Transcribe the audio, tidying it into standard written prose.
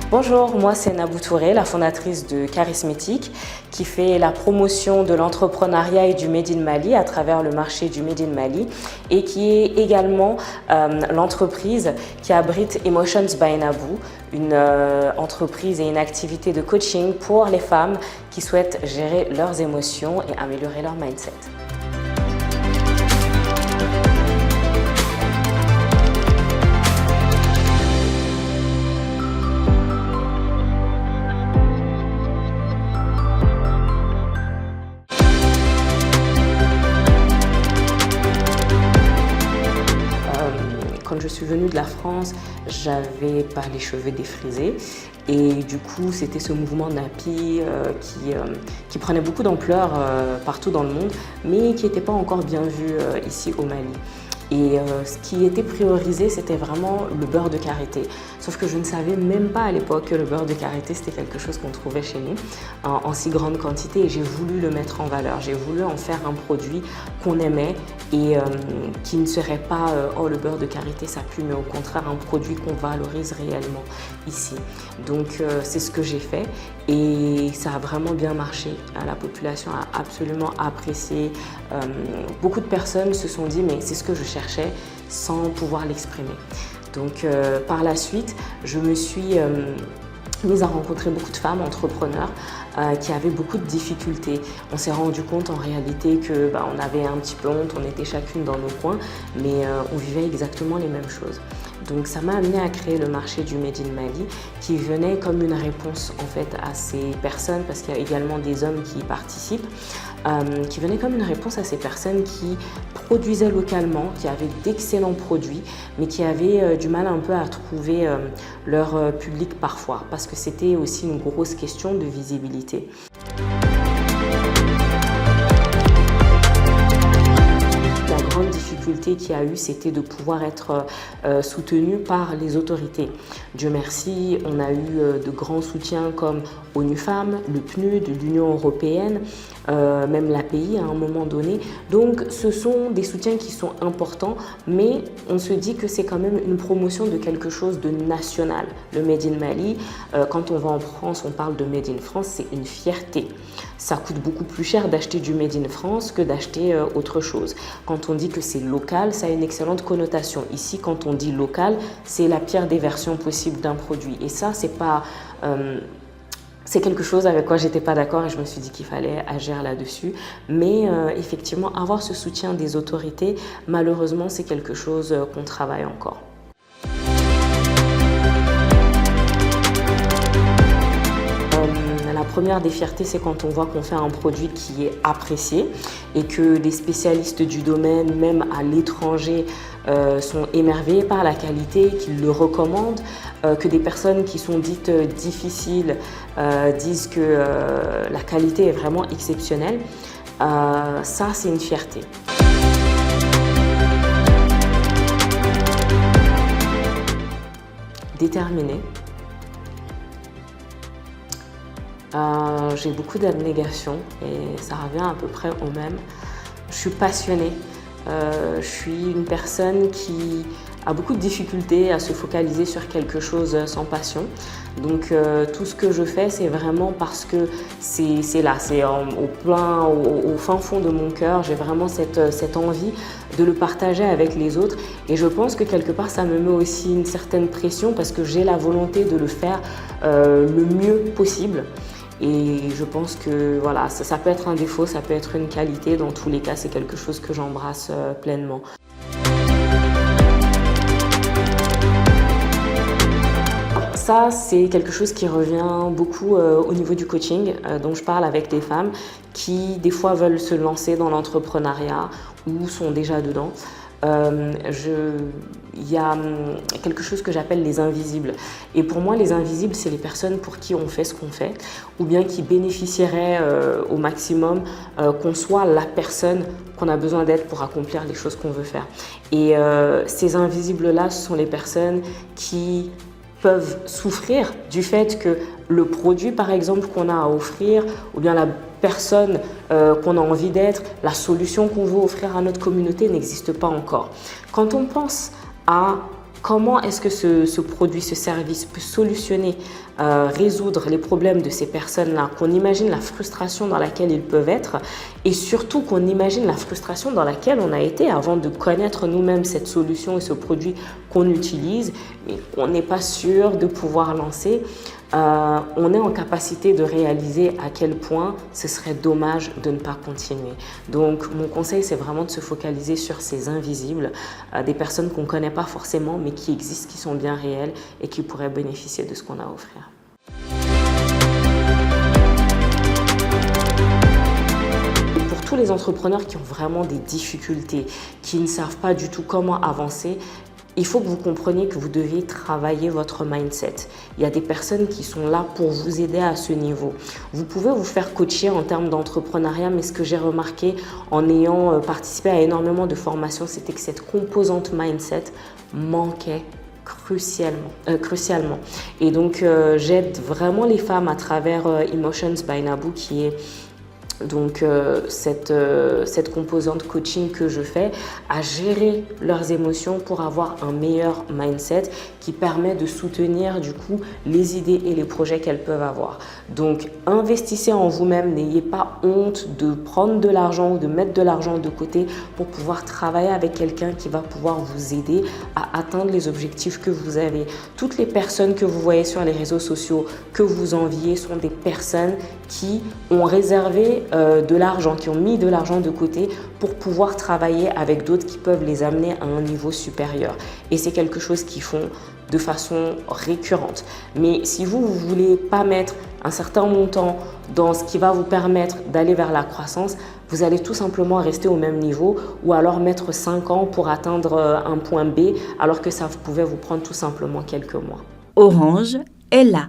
Bonjour, moi c'est Nabou Touré, la fondatrice de Charismétique, qui fait la promotion de l'entrepreneuriat et du Made in Mali à travers le marché du Made in Mali et qui est également l'entreprise qui abrite Emotions by Nabou, une entreprise et une activité de coaching pour les femmes qui souhaitent gérer leurs émotions et améliorer leur mindset. Quand je suis venue de la France, j'avais pas les cheveux défrisés et du coup c'était ce mouvement nappy qui prenait beaucoup d'ampleur partout dans le monde mais qui n'était pas encore bien vu ici au Mali. Et ce qui était priorisé, c'était vraiment le beurre de karité. Sauf que je ne savais même pas à l'époque que le beurre de karité, c'était quelque chose qu'on trouvait chez nous en si grande quantité. Et j'ai voulu le mettre en valeur. J'ai voulu en faire un produit qu'on aimait et qui ne serait pas « oh, le beurre de karité, ça pue », mais au contraire, un produit qu'on valorise réellement ici. Donc, c'est ce que j'ai fait et ça a vraiment bien marché. La population a absolument apprécié. Beaucoup de personnes se sont dit « mais c'est ce que je cherchais » sans pouvoir l'exprimer. Donc par la suite, je me suis mise à rencontrer beaucoup de femmes entrepreneurs qui avaient beaucoup de difficultés. On s'est rendu compte en réalité que on avait un petit peu honte, on était chacune dans nos coins, mais on vivait exactement les mêmes choses. Donc ça m'a amené à créer le marché du Made in Mali qui venait comme une réponse en fait à ces personnes, parce qu'il y a également des hommes qui y participent, qui venait comme une réponse à ces personnes qui produisaient localement, qui avaient d'excellents produits, mais qui avaient du mal un peu à trouver leur public parfois, parce que c'était aussi une grosse question de visibilité. Qu'il y a eu, c'était de pouvoir être soutenu par les autorités. Dieu merci, on a eu de grands soutiens comme ONU Femmes, le PNUD, l'Union européenne, même l'API à un moment donné. Donc ce sont des soutiens qui sont importants, mais on se dit que c'est quand même une promotion de quelque chose de national. Le Made in Mali, quand on va en France, on parle de Made in France, c'est une fierté. Ça coûte beaucoup plus cher d'acheter du Made in France que d'acheter autre chose. Quand on dit que c'est local, ça a une excellente connotation. Ici, quand on dit local, c'est la pire des versions possibles d'un produit. Et ça, c'est pas... c'est quelque chose avec quoi j'étais pas d'accord et je me suis dit qu'il fallait agir là-dessus. Mais effectivement, avoir ce soutien des autorités, malheureusement, c'est quelque chose qu'on travaille encore. La première des fiertés, c'est quand on voit qu'on fait un produit qui est apprécié et que des spécialistes du domaine, même à l'étranger, sont émerveillés par la qualité, qu'ils le recommandent, que des personnes qui sont dites difficiles disent que la qualité est vraiment exceptionnelle. Ça, c'est une fierté. Déterminée. J'ai beaucoup d'abnégation et ça revient à peu près au même. Je suis passionnée. Je suis une personne qui a beaucoup de difficultés à se focaliser sur quelque chose sans passion. Donc tout ce que je fais, c'est vraiment parce que c'est là, c'est au fin fond de mon cœur. J'ai vraiment cette envie de le partager avec les autres. Et je pense que quelque part, ça me met aussi une certaine pression parce que j'ai la volonté de le faire le mieux possible. Et je pense que voilà, ça peut être un défaut, ça peut être une qualité. Dans tous les cas, c'est quelque chose que j'embrasse pleinement. Ça, c'est quelque chose qui revient beaucoup au niveau du coaching, dont je parle avec des femmes qui, des fois, veulent se lancer dans l'entrepreneuriat ou sont déjà dedans. Il y a quelque chose que j'appelle les invisibles. Et pour moi, les invisibles, c'est les personnes pour qui on fait ce qu'on fait ou bien qui bénéficieraient au maximum qu'on soit la personne qu'on a besoin d'être pour accomplir les choses qu'on veut faire. Et ces invisibles-là, ce sont les personnes qui peuvent souffrir du fait que le produit, par exemple, qu'on a à offrir ou bien la personne qu'on a envie d'être, la solution qu'on veut offrir à notre communauté n'existe pas encore. Quand on pense à comment est-ce que ce produit, ce service peut solutionner, résoudre les problèmes de ces personnes-là, qu'on imagine la frustration dans laquelle ils peuvent être et surtout qu'on imagine la frustration dans laquelle on a été avant de connaître nous-mêmes cette solution et ce produit qu'on utilise et qu'on n'est pas sûr de pouvoir lancer. On est en capacité de réaliser à quel point ce serait dommage de ne pas continuer. Donc mon conseil, c'est vraiment de se focaliser sur ces invisibles, des personnes qu'on ne connaît pas forcément mais qui existent, qui sont bien réelles et qui pourraient bénéficier de ce qu'on a à offrir. Pour tous les entrepreneurs qui ont vraiment des difficultés, qui ne savent pas du tout comment avancer, il faut que vous compreniez que vous devez travailler votre mindset. Il y a des personnes qui sont là pour vous aider à ce niveau. Vous pouvez vous faire coacher en termes d'entrepreneuriat, mais ce que j'ai remarqué en ayant participé à énormément de formations, c'était que cette composante mindset manquait crucialement. Et donc, j'aide vraiment les femmes à travers Emotions by Nabou, qui est donc cette composante coaching que je fais, à gérer leurs émotions pour avoir un meilleur mindset qui permet de soutenir du coup les idées et les projets qu'elles peuvent avoir. Donc investissez en vous-même, n'ayez pas honte de prendre de l'argent ou de mettre de l'argent de côté pour pouvoir travailler avec quelqu'un qui va pouvoir vous aider à atteindre les objectifs que vous avez. Toutes les personnes que vous voyez sur les réseaux sociaux que vous enviez sont des personnes qui ont réservé de l'argent, qui ont mis de l'argent de côté pour pouvoir travailler avec d'autres qui peuvent les amener à un niveau supérieur. Et c'est quelque chose qu'ils font de façon récurrente. Mais si vous ne voulez pas mettre un certain montant dans ce qui va vous permettre d'aller vers la croissance, vous allez tout simplement rester au même niveau ou alors mettre 5 ans pour atteindre un point B alors que ça pouvait vous prendre tout simplement quelques mois. Orange est là.